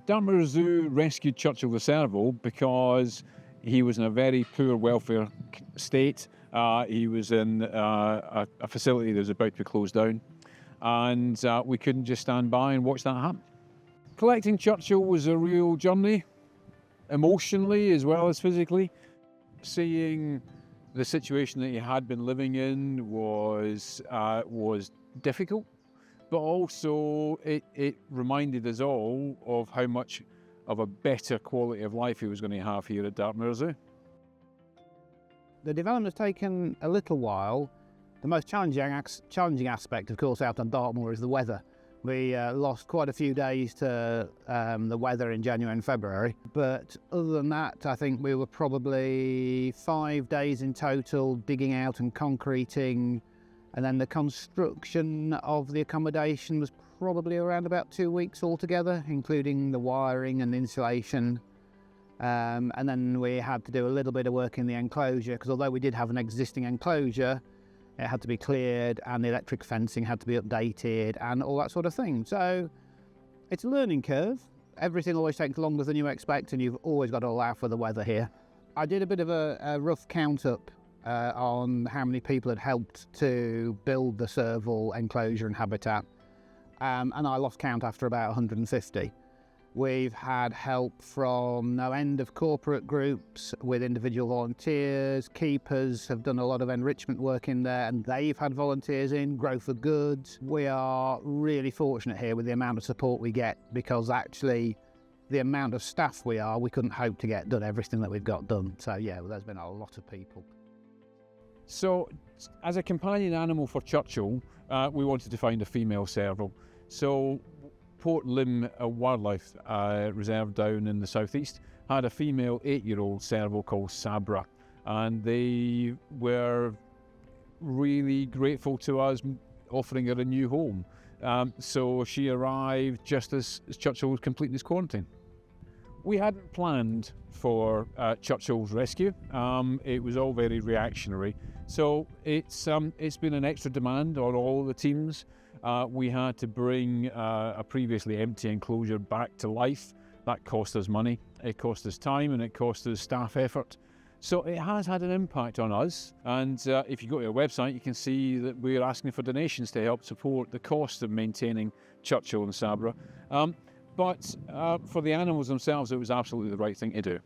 Dartmoor Zoo rescued Churchill the Serval because he was in a very poor welfare state. He was in a facility that was about to be closed down, and we couldn't just stand by and watch that happen. Collecting Churchill was a real journey, emotionally as well as physically. Seeing the situation that he had been living in was difficult, but also it reminded us all of how much of a better quality of life he was going to have here at Dartmoor Zoo. The development has taken a little while. The most challenging aspect, of course, out on Dartmoor is the weather. We lost quite a few days to the weather in January and February, but other than that, I think we were probably 5 days in total digging out and concreting, and then the construction of the accommodation was probably around about 2 weeks altogether, including the wiring and insulation. And then we had to do a little bit of work in the enclosure, because although we did have an existing enclosure, it had to be cleared and the electric fencing had to be updated and all that sort of thing. So it's a learning curve. Everything always takes longer than you expect, and you've always got to allow for the weather here. I did a bit of a rough count up on how many people had helped to build the Serval enclosure and habitat, and I lost count after about 150. We've had help from no end of corporate groups with individual volunteers. Keepers have done a lot of enrichment work in there, and they've had volunteers in. Grow for Good. We are really fortunate here with the amount of support we get, because actually the amount of staff we couldn't hope to get done everything that we've got done. So yeah, well, there's been a lot of people. So as a companion animal for Churchill, we wanted to find a female serval. So Port Lim Wildlife Reserve down in the southeast had a female 8-year-old serval called Sabra, and they were really grateful to us offering her a new home. So she arrived just as Churchill was completing his quarantine. We hadn't planned for Churchill's rescue. It was all very reactionary. So it's been an extra demand on all the teams. We had to bring a previously empty enclosure back to life. That cost us money, it cost us time, and it cost us staff effort. So it has had an impact on us. And if you go to our website, you can see that we're asking for donations to help support the cost of maintaining Churchill and Sabra. But for the animals themselves, it was absolutely the right thing to do.